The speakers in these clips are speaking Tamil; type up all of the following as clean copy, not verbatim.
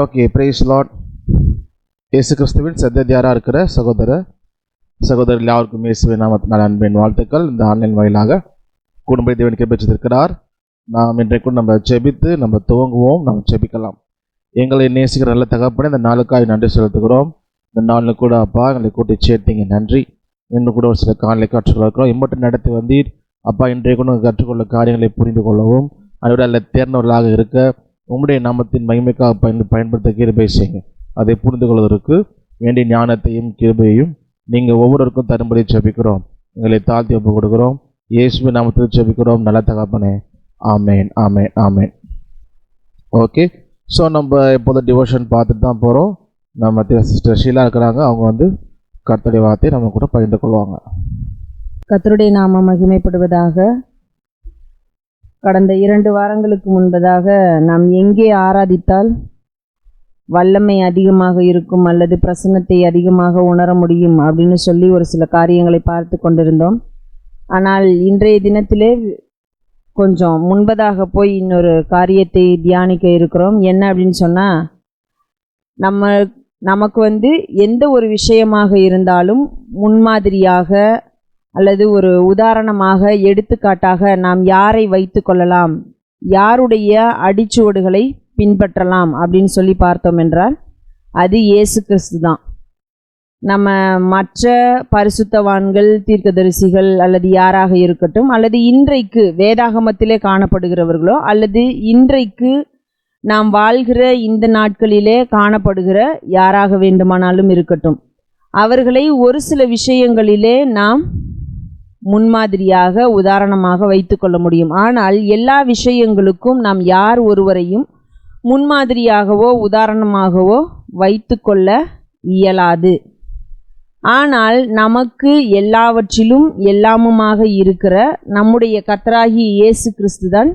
Okay, price Lord. இயேசு கிறிஸ்துவின் சந்ததியாராக இருக்கிற சகோதரர் எல்லாருக்கும் இயேசுவின் நாமத்தினால் அன்பின் வாழ்த்துக்கள். இந்த ஆன்லைன் வாயிலாக குடும்ப தேவன் கெபிச்சிருக்கிறார். நாம் இன்றைக்கும் நம்ம ஜெபித்து நம்ம துவங்குவோம். நாம் ஜெபிக்கலாம். எங்களை நேசிக்கிற நல்ல தகப்பனே, இந்த நாளுக்காக நன்றி செலுத்துகிறோம். இந்த நாளில் கூட அப்பா எங்களை கூட்டி சேர்த்தீங்க, நன்றி. இன்னும் கூட ஒரு சில காணொலியை கற்றுக்கொள்கிறோம். இம்மட்டும் நடத்தி வந்தீர் அப்பா. இன்றைக்கு கூட கற்றுக்கொள்ள காரியங்களை புரிந்து கொள்ளவும் அதோட அல்ல தேர்ந்தவர்களாக இருக்க உங்களுடைய நாமத்தின் மகிமைக்காக பயன்படுத்த கிருபை செய்யுங்க. அதை புரிந்து கொள்வதற்கு வேண்டிய ஞானத்தையும் கிருபையையும் நீங்கள் ஒவ்வொருவருக்கும் தரும்படி ஜெபிக்கிறோம். எங்களை தாழ்த்தி ஒப்பு கொடுக்கிறோம். இயேசுவின் நாமத்தில் ஜெபிக்கிறோம் நல்ல தகப்பனே. ஆமேன், ஆமேன், ஆமேன். ஓகே, ஸோ நம்ம இப்போது டிவோஷன் பார்த்துட்டு தான் போகிறோம். நம்ம சிஸ்டர் ஷீலா இருக்கிறாங்க. அவங்க கர்த்தருடைய வார்த்தையை நம்ம கூட பகிர்ந்து கொள்வாங்க. கர்த்தருடைய நாமம் மகிமைப்படுவதாக. கடந்த 2 வாரங்களுக்கு முன்பதாக நாம் எங்கே ஆராதித்தால் வல்லமை அதிகமாக இருக்கும் அல்லது பிரசன்னத்தை அதிகமாக உணர முடியும் அப்படின்னு சொல்லி ஒரு சில காரியங்களை பார்த்து கொண்டிருந்தோம். ஆனால் இன்றைய தினத்திலே கொஞ்சம் முன்பதாக போய் இன்னொரு காரியத்தை தியானிக்க இருக்கிறோம். என்ன அப்படின்னு சொன்னால், நமக்கு எந்த ஒரு விஷயமாக இருந்தாலும் முன்மாதிரியாக அல்லது ஒரு உதாரணமாக, எடுத்துக்காட்டாக நாம் யாரை வைத்து கொள்ளலாம், யாருடைய அடிச்சுவடுகளை பின்பற்றலாம் அப்படின்னு சொல்லி பார்த்தோம் என்றால் அது இயேசு கிறிஸ்து தான். நம்ம மற்ற பரிசுத்தவான்கள், தீர்க்கதரிசிகள் அல்லது யாராக இருக்கட்டும், அல்லது இன்றைக்கு வேதாகமத்திலே காணப்படுகிறவர்களோ அல்லது இன்றைக்கு நாம் வாழ்கிற இந்த நாட்களிலே காணப்படுகிற யாராக வேண்டுமானாலும் இருக்கட்டும், அவர்களை ஒரு சில விஷயங்களிலே நாம் முன்மாதிரியாக உதாரணமாக வைத்து கொள்ள முடியும். ஆனால் எல்லா விஷயங்களுக்கும் நாம் யார் ஒருவரையும் முன்மாதிரியாகவோ உதாரணமாகவோ வைத்து கொள்ள இயலாது. ஆனால் நமக்கு எல்லாவற்றிலும் எல்லாமுமாக இருக்கிற நம்முடைய கர்த்தராகிய இயேசு கிறிஸ்து தான்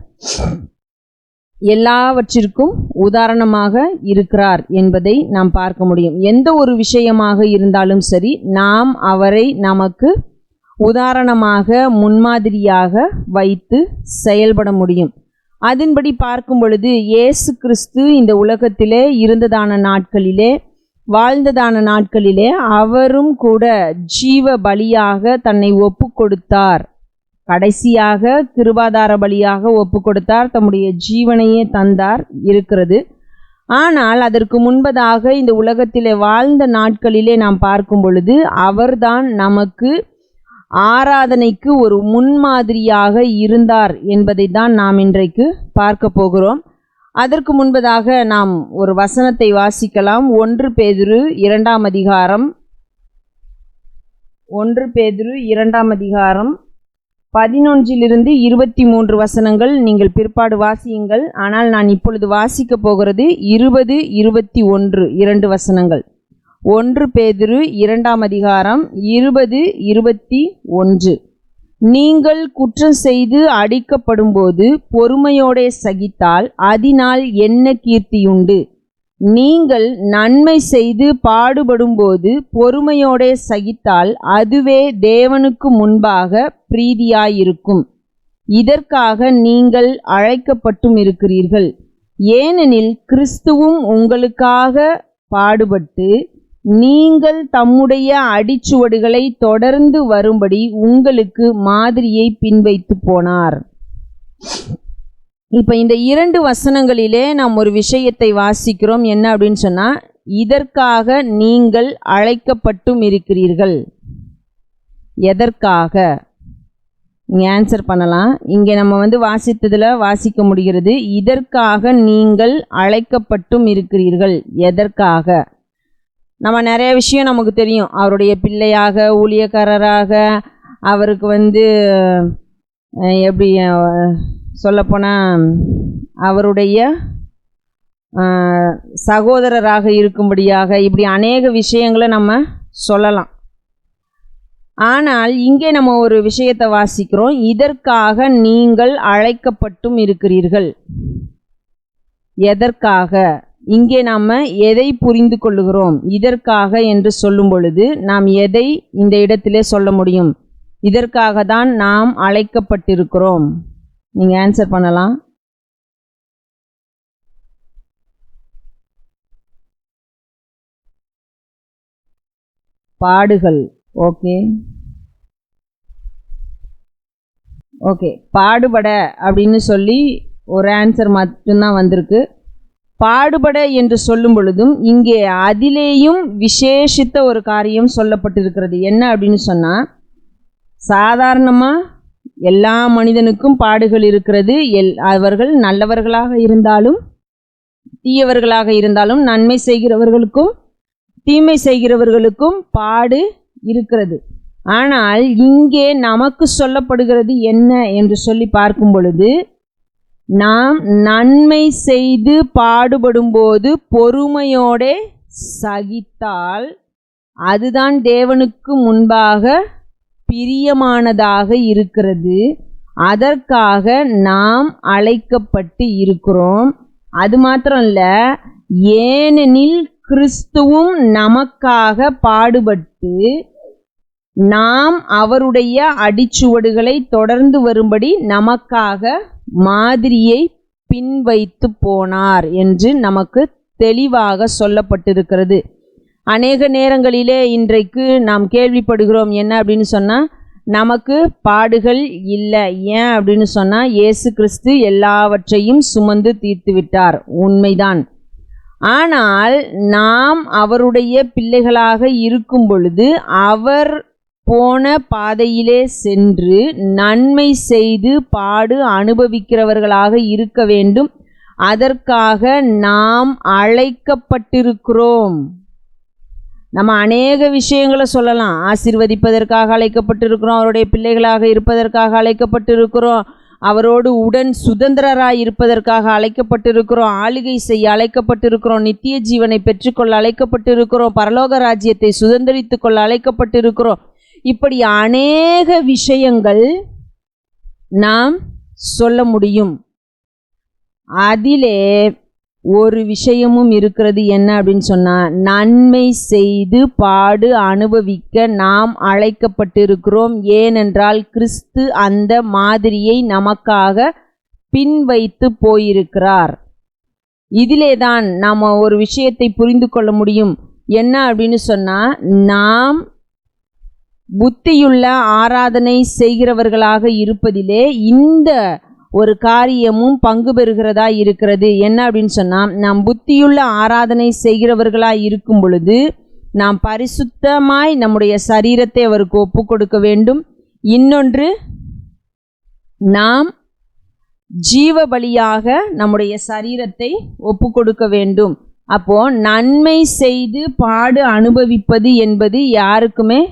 எல்லாவற்றிற்கும் உதாரணமாக இருக்கிறார் என்பதை நாம் பார்க்க முடியும். எந்த ஒரு விஷயமாக இருந்தாலும் சரி, நாம் அவரை நமக்கு உதாரணமாக முன்மாதிரியாக வைத்து செயல்பட முடியும். அதன்படி பார்க்கும் பொழுது இயேசு கிறிஸ்து இந்த உலகத்திலே இருந்ததான நாட்களிலே, வாழ்ந்ததான நாட்களிலே அவரும் கூட ஜீவ பலியாக தன்னை ஒப்பு கொடுத்தார். கடைசியாக கிருபாதார பலியாக ஒப்பு கொடுத்தார், தம்முடைய ஜீவனையே தந்தார் இருக்கிறது. ஆனால் அதற்கு முன்பதாக இந்த உலகத்திலே வாழ்ந்த நாட்களிலே நாம் பார்க்கும் பொழுது அவர்தான் நமக்கு ஆராதனைக்கு ஒரு முன்மாதிரியாக இருந்தார் என்பதை தான் நாம் இன்றைக்கு பார்க்க போகிறோம். அதற்கு முன்பதாக நாம் ஒரு வசனத்தை வாசிக்கலாம். 1 பேதுரு 2ஆம் அதிகாரம் 11 23 வசனங்கள் நீங்கள் பிற்பாடு வாசியுங்கள். ஆனால் நான் இப்பொழுது வாசிக்க போகிறது 20, 21 2 வசனங்கள். 1 பேதுரு 2ஆம் அதிகாரம் 20, 21. நீங்கள் குற்றம் செய்து அடிக்கப்படும்போது பொறுமையோடே சகித்தால் அதனால் என்ன கீர்த்தியுண்டு? நீங்கள் நன்மை செய்து பாடுபடும்போது பொறுமையோடே சகித்தால் அதுவே தேவனுக்கு முன்பாக பிரீதியாயிருக்கும். இதற்காக நீங்கள் அழைக்கப்பட்டும் இருக்கிறீர்கள். ஏனெனில் கிறிஸ்துவும் உங்களுக்காக பாடுபட்டு நீங்கள் தம்முடைய அடிச்சுவடுகளை தொடர்ந்து வரும்படி உங்களுக்கு மாதிரியை பின்வைத்து போனார். இப்போ இந்த 2 வசனங்களிலே நாம் ஒரு விஷயத்தை வாசிக்கிறோம். என்ன அப்படின்னு சொன்னால், இதற்காக நீங்கள் அழைக்கப்பட்டும் இருக்கிறீர்கள். எதற்காக? நீங்கள் ஆன்சர் பண்ணலாம். இங்கே நம்ம வாசித்ததில் வாசிக்க முடிகிறது, இதற்காக நீங்கள் அழைக்கப்பட்டும் இருக்கிறீர்கள். எதற்காக? நம்ம நிறைய விஷயம் நமக்கு தெரியும். அவருடைய பிள்ளையாக, ஊழியக்காரராக, அவருக்கு எப்படி சொல்லப்போனால் அவருடைய சகோதரராக இருக்கும்படியாக, இப்படி அநேக விஷயங்களை நம்ம சொல்லலாம். ஆனால் இங்கே நம்ம ஒரு விஷயத்தை வாசிக்கிறோம், இதற்காக நீங்கள் அழைக்கப்பட்டும் இருக்கிறீர்கள். எதற்காக? இங்கே நாம் எதை புரிந்து கொள்ளுகிறோம்? இதற்காக என்று சொல்லும் பொழுது நாம் எதை இந்த இடத்திலே சொல்ல முடியும்? இதற்காக தான் நாம் அழைக்கப்பட்டிருக்கிறோம். நீங்கள் ஆன்சர் பண்ணலாம். பாடுகள். ஓகே, பாடுபட அப்படின்னு சொல்லி ஒரு ஆன்சர் மட்டும்தான் வந்திருக்கு. பாடுபட என்று சொல்லும் பொழுதும் இங்கே அதிலேயும் விசேஷித்த ஒரு காரியம் சொல்லப்பட்டிருக்கிறது. என்ன அப்படின்னு சொன்னால், சாதாரணமாக எல்லா மனிதனுக்கும் பாடுகள் இருக்கிறது. அவர்கள் நல்லவர்களாக இருந்தாலும் தீயவர்களாக இருந்தாலும், நன்மை செய்கிறவர்களுக்கும் தீமை செய்கிறவர்களுக்கும் பாடு இருக்கிறது. ஆனால் இங்கே நமக்கு சொல்லப்படுகிறது என்ன என்று சொல்லி பார்க்கும் பொழுது, நாம் நன்மை செய்து பாடுபடும்போது பொறுமையோடே சகித்தால் அதுதான் தேவனுக்கு முன்பாக பிரியமானதாக இருக்கிறது. அதற்காக நாம் அழைக்கப்பட்டு இருக்கிறோம். அது மாத்திரம் இல்ல, ஏனெனில் கிறிஸ்துவும் நமக்காக பாடுபட்டு நாம் அவருடைய அடிச்சுவடுகளை தொடர்ந்து வரும்படி நமக்காக மாதிரியை பின்வைத்து போனார் என்று நமக்கு தெளிவாக சொல்லப்பட்டிருக்கிறது. அநேக நேரங்களிலே இன்றைக்கு நாம் கேள்விப்படுகிறோம் என்ன அப்படின்னு சொன்னால், நமக்கு பாடுகள் இல்லை. ஏன் அப்படின்னு சொன்னால், இயேசு கிறிஸ்து எல்லாவற்றையும் சுமந்து தீர்த்து விட்டார். உண்மைதான். ஆனால் நாம் அவருடைய பிள்ளைகளாக இருக்கும் பொழுது அவர் போன பாதையிலே சென்று நன்மை செய்து பாடு அனுபவிக்கிறவர்களாக இருக்க வேண்டும். அதற்காக நாம் அழைக்கப்பட்டிருக்கிறோம். நம்ம அநேக விஷயங்களை சொல்லலாம். ஆசீர்வதிப்பதற்காக அழைக்கப்பட்டிருக்கிறோம், அவருடைய பிள்ளைகளாக இருப்பதற்காக அழைக்கப்பட்டிருக்கிறோம், அவரோடு உடன் சுதந்திரராய் இருப்பதற்காக அழைக்கப்பட்டிருக்கிறோம், ஆளுகை செய்ய அழைக்கப்பட்டிருக்கிறோம், நித்திய ஜீவனை பெற்றுக்கொள்ள அழைக்கப்பட்டிருக்கிறோம், பரலோக ராஜ்யத்தை சுதந்திரித்து கொள்ள அழைக்கப்பட்டிருக்கிறோம். இப்படி அநேக விஷயங்கள் நாம் சொல்ல முடியும். அதிலே ஒரு விஷயமும் இருக்கிறது. என்ன அப்படின்னு சொன்னால், நன்மை செய்து பாடு அனுபவிக்க நாம் அழைக்கப்பட்டிருக்கிறோம். ஏனென்றால் கிறிஸ்து அந்த மாதிரியை நமக்காக பின்வைத்து போயிருக்கிறார். இதிலே தான் நாம் ஒரு விஷயத்தை புரிந்து கொள்ள முடியும். என்ன அப்படின்னு சொன்னால், நாம் புத்தியுள்ள ஆராதனை செய்கிறவர்களாக இருப்பதிலே இந்த ஒரு காரியமும் பங்கு பெறுகிறதா இருக்கிறது. என்ன அப்படின்னு சொன்னால், நாம் புத்தியுள்ள ஆராதனை செய்கிறவர்களாக இருக்கும் பொழுது நாம் பரிசுத்தமாய் நம்முடைய சரீரத்தை அவருக்கு ஒப்பு கொடுக்க வேண்டும். இன்னொன்று, நாம் ஜீவ பலியாக நம்முடைய சரீரத்தை ஒப்பு கொடுக்க வேண்டும். அப்போ நன்மை செய்து பாடு அனுபவிப்பது என்பது யாருக்குமே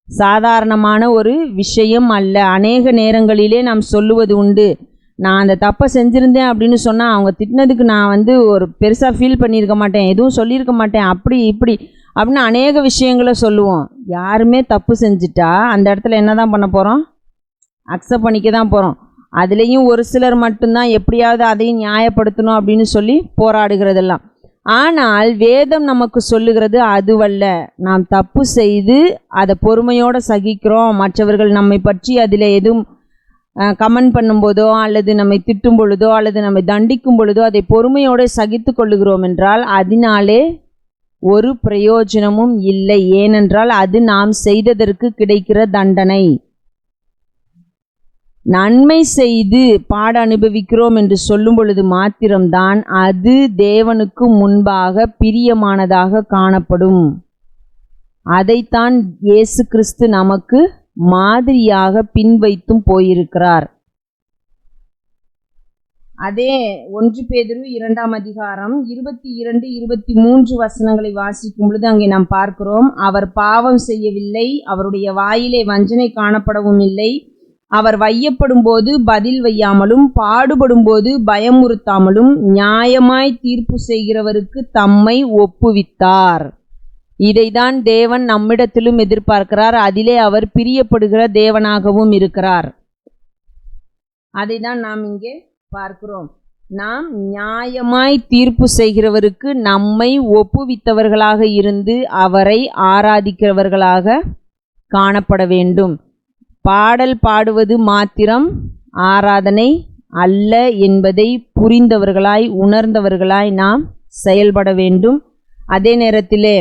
சாதாரணமான ஒரு விஷயம் அல்ல. அநேக நேரங்களிலே நாம் சொல்லுவது உண்டு, நான் அந்த தப்பை செஞ்சுருந்தேன் அப்படின்னு சொன்னால் அவங்க திட்டினதுக்கு நான் ஒரு பெருசாக ஃபீல் பண்ணியிருக்க மாட்டேன், எதுவும் சொல்லியிருக்க மாட்டேன், அப்படி இப்படி அப்படின்னு அநேக விஷயங்களை சொல்லுவோம். யாருமே தப்பு செஞ்சுட்டா அந்த இடத்துல என்ன தான் பண்ண போகிறோம்? அக்செப்ட் பண்ணிக்க தான் போகிறோம். அதுலேயும் ஒரு சிலர் மட்டும்தான் எப்படியாவது அதையும் நியாயப்படுத்தணும் அப்படின்னு சொல்லி போராடுகிறதெல்லாம். ஆனால் வேதம் நமக்கு சொல்லுகிறது அதுவல்ல. நாம் தப்பு செய்து அதை பொறுமையோடு சகிக்கிறோம். மற்றவர்கள் நம்மை பற்றி அதில் எதுவும் கமெண்ட் பண்ணும்போதோ அல்லது நம்மை திட்டும் பொழுதோ அல்லது நம்மை தண்டிக்கும் பொழுதோ அதை பொறுமையோடு சகித்து கொள்ளுகிறோம் என்றால் அதனாலே ஒரு பிரயோஜனமும் இல்லை. ஏனென்றால் அது நாம் செய்ததற்கு கிடைக்கிற தண்டனை. நன்மை செய்து பாட அனுபவிக்கிறோம் என்று சொல்லும் பொழுது மாத்திரம்தான் அது தேவனுக்கு முன்பாக பிரியமானதாக காணப்படும். அதைத்தான் இயேசு கிறிஸ்து நமக்கு மாதிரியாக பின்வைத்தும் போயிருக்கிறார். அதே 1 பேதுரு 2ஆம் அதிகாரம் 22-23 வசனங்களை வாசிக்கும் பொழுது அங்கே நாம் பார்க்கிறோம், அவர் பாவம் செய்யவில்லை, அவருடைய வாயிலே வஞ்சனை காணப்படவும் இல்லை, அவர் வையப்படும் போது பதில் வையாமலும் பாடுபடும் போது பயமுறுத்தாமலும் நியாயமாய் தீர்ப்பு செய்கிறவருக்கு தம்மை ஒப்புவித்தார். இதைதான் தேவன் நம்மிடத்திலும் எதிர்பார்க்கிறார். அதிலே அவர் பிரியப்படுகிற தேவனாகவும் இருக்கிறார். அதை தான் நாம் இங்கே பார்க்கிறோம். நாம் நியாயமாய் தீர்ப்பு செய்கிறவருக்கு நம்மை ஒப்புவித்தவர்களாக இருந்து அவரை ஆராதிக்கிறவர்களாக காணப்பட வேண்டும். பாடல் பாடுவது மாத்திரம் ஆராதனை அல்ல என்பதை புரிந்தவர்களாய் உணர்ந்தவர்களாய் நாம் செயல்பட வேண்டும். அதே நேரத்திலே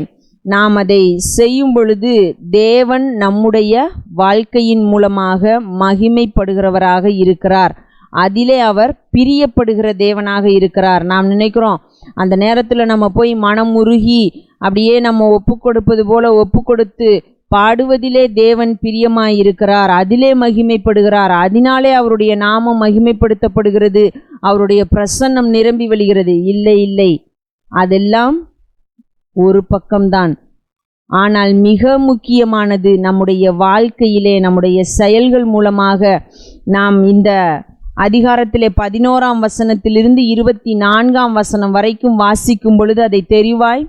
நாம் அதை செய்யும் பொழுது தேவன் நம்முடைய வாழ்க்கையின் மூலமாக மகிமைப்படுகிறவராக இருக்கிறார். அதிலே அவர் பிரியப்படுகிற தேவனாக இருக்கிறார். நாம் நினைக்கிறோம் அந்த நேரத்தில் நம்ம போய் மனம் உருகி அப்படியே நம்ம ஒப்பு கொடுப்பது போல ஒப்பு கொடுத்து பாடுவதிலே தேவன் பிரியமாயிருக்கிறார், அதிலே மகிமைப்படுகிறார். அதனாலே அவருடைய நாமம் மகிமைப்படுத்தப்படுகிறது, அவருடைய பிரசன்னம் நிரம்பி வழிகிறது. இல்லை இல்லை, அதெல்லாம் ஒரு பக்கம்தான். ஆனால் மிக முக்கியமானது நம்முடைய வாழ்க்கையிலே நம்முடைய செயல்கள் மூலமாக நாம் இந்த அதிகாரத்திலே 11ஆம் வசனத்திலிருந்து 24ஆம் வசனம் வரைக்கும் வாசிக்கும் பொழுது அதை தெளிவாய்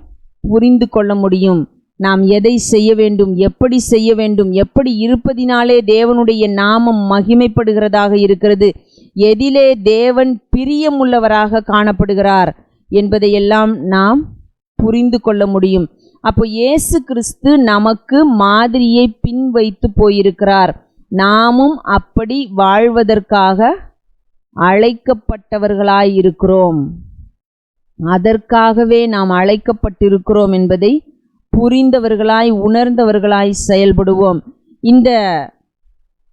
புரிந்து கொள்ள முடியும். நாம் எதை செய்ய வேண்டும், எப்படி செய்ய வேண்டும், எப்படி இருப்பதினாலே தேவனுடைய நாமம் மகிமைப்படுகிறதாக இருக்கிறது, எதிலே தேவன் பிரியமுள்ளவராக காணப்படுகிறார் என்பதையெல்லாம் நாம் புரிந்து கொள்ள முடியும். அப்போ இயேசு கிறிஸ்து நமக்கு மாதிரியை பின் வைத்து போயிருக்கிறார். நாமும் அப்படி வாழ்வதற்காக அழைக்கப்பட்டவர்களாயிருக்கிறோம். அதற்காகவே நாம் அழைக்கப்பட்டிருக்கிறோம் என்பதை புரிந்தவர்களாய் உணர்ந்தவர்களாய் செயல்படுவோம். இந்த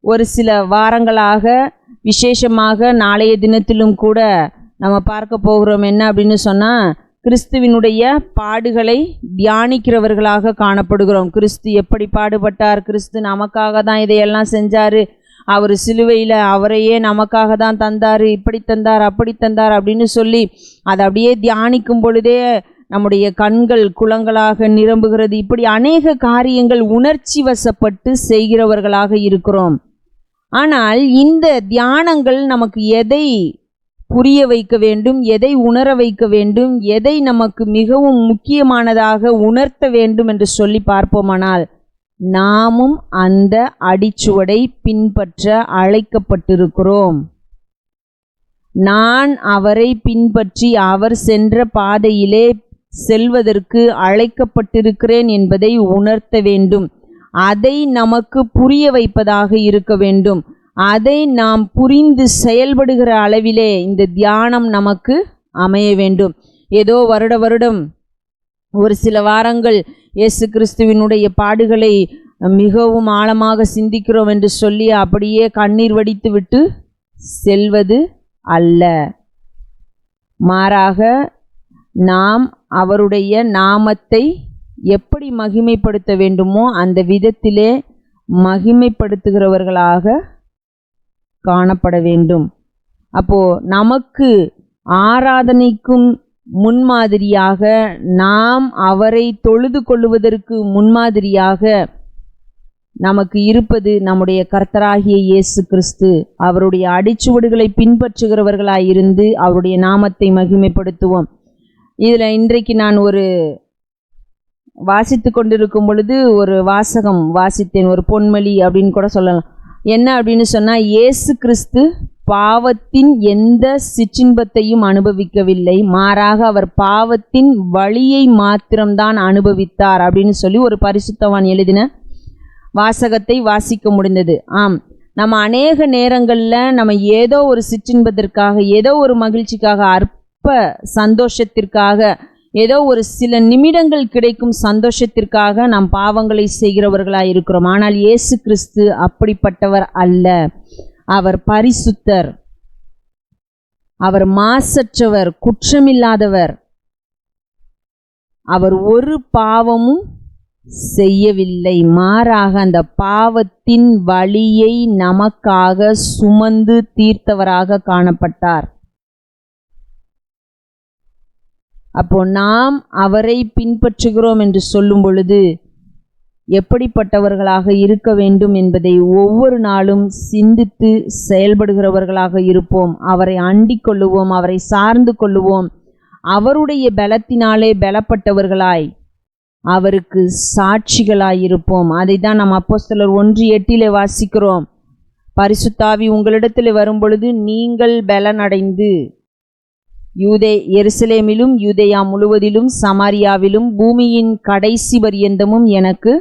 ஒரு சில வாரங்களாக விசேஷமாக நாளைய தினத்திலும் கூட நம்ம பார்க்க போகிறோம் என்ன அப்படின்னு சொன்னால், கிறிஸ்துவினுடைய பாடுகளை தியானிக்கிறவர்களாக காணப்படுகிறோம். கிறிஸ்து எப்படி பாடுபட்டார், கிறிஸ்து நமக்காக தான் இதையெல்லாம் செஞ்சார், அவர் சிலுவையில் அவரையே நமக்காக தான் தந்தார், இப்படி தந்தார் அப்படி தந்தார் அப்படின்னு சொல்லி அதை அப்படியே தியானிக்கும் பொழுதே நம்முடைய கண்கள் குளங்களாக நிரம்புகிறது. இப்படி அநேக காரியங்கள் உணர்ச்சி வசப்பட்டு செய்கிறவர்களாக இருக்கிறோம். ஆனால் இந்த தியானங்கள் நமக்கு எதை புரிய வைக்க வேண்டும், எதை உணர வைக்க வேண்டும், எதை நமக்கு மிகவும் முக்கியமானதாக உணர்த்த வேண்டும் என்று சொல்லி பார்ப்போமானால், நாமும் அந்த அடிச்சுவடை பின்பற்ற அழைக்கப்பட்டிருக்கிறோம். நான் அவரை பின்பற்றி அவர் சென்ற பாதையிலே செல்வதற்கு அழைக்கப்பட்டிருக்கிறேன் என்பதை உணர்த்த வேண்டும். அதை நமக்கு புரிய வைப்பதாக இருக்க வேண்டும். அதை நாம் புரிந்து செயல்படுகிற அளவிலே இந்த தியானம் நமக்கு அமைய வேண்டும். ஏதோ வருடம் ஒரு சில வாரங்கள் இயேசு கிறிஸ்துவினுடைய பாடுகளை மிகவும் ஆழமாக சிந்திக்கிறோம் என்று சொல்லி அப்படியே கண்ணீர் வடித்து விட்டு செல்வது அல்ல. மாறாக நாம் அவருடைய நாமத்தை எப்படி மகிமைப்படுத்த வேண்டுமோ அந்த விதத்திலே மகிமைப்படுத்துகிறவர்களாக காணப்பட வேண்டும். அப்போ நமக்கு ஆராதனைக்கும் முன்மாதிரியாக, நாம் அவரை தொழுது கொள்வதற்கு முன்மாதிரியாக நமக்கு இருப்பது நம்முடைய கர்த்தராகிய இயேசு கிறிஸ்து. அவருடைய அடிச்சுவடுகளை பின்பற்றுகிறவர்களாயிருந்து அவருடைய நாமத்தை மகிமைப்படுத்துவோம். இதில் இன்றைக்கு நான் ஒரு வாசித்து கொண்டிருக்கும் பொழுது ஒரு வாசகம் வாசித்தேன், ஒரு பொன்மொழி அப்படின்னு கூட சொல்லலாம். என்ன அப்படின்னு சொன்னால், இயேசு கிறிஸ்து பாவத்தின் எந்த சிற்றின்பத்தையும் அனுபவிக்கவில்லை, மாறாக அவர் பாவத்தின் வலியை மாத்திரம்தான் அனுபவித்தார் அப்படின்னு சொல்லி ஒரு பரிசுத்தவான் எழுதின வாசகத்தை வாசிக்க முடிந்தது. ஆம், நம்ம அநேக நேரங்களில் நம்ம ஏதோ ஒரு சிற்றின்பத்திற்காக, ஏதோ ஒரு மகிழ்ச்சிக்காக, அற்ப சந்தோஷத்திற்காக, ஏதோ ஒரு சில நிமிடங்கள் கிடைக்கும் சந்தோஷத்திற்காக நாம் பாவங்களை செய்கிறவர்களாக இருக்கிறோம். ஆனால் இயேசு கிறிஸ்து அப்படிப்பட்டவர் அல்ல. அவர் பரிசுத்தர், அவர் மாசற்றவர், குற்றமில்லாதவர். அவர் ஒரு பாவமும் செய்யவில்லை, மாறாக அந்த பாவத்தின் வலியை நமக்காக சுமந்து தீர்த்தவராக காணப்பட்டார். அப்போ நாம் அவரை பின்பற்றுகிறோம் என்று சொல்லும் பொழுது எப்படிப்பட்டவர்களாக இருக்க வேண்டும் என்பதை ஒவ்வொரு நாளும் சிந்தித்து செயல்படுகிறவர்களாக இருப்போம். அவரை அண்டிக் கொள்ளுவோம், அவரை சார்ந்து கொள்ளுவோம். அவருடைய பலத்தினாலே பலப்பட்டவர்களாய் அவருக்கு சாட்சிகளாயிருப்போம். அதை தான் நாம் அப்போஸ்தலர் 1:8 வாசிக்கிறோம். பரிசுத்தாவி உங்களிடத்தில் வரும்பொழுது நீங்கள் பலனடைந்து எருசலேமிலும் யூதேயா முழுவதிலும் சமாரியாவிலும் பூமியின் கடைசி பரியந்தமும் எனக்கு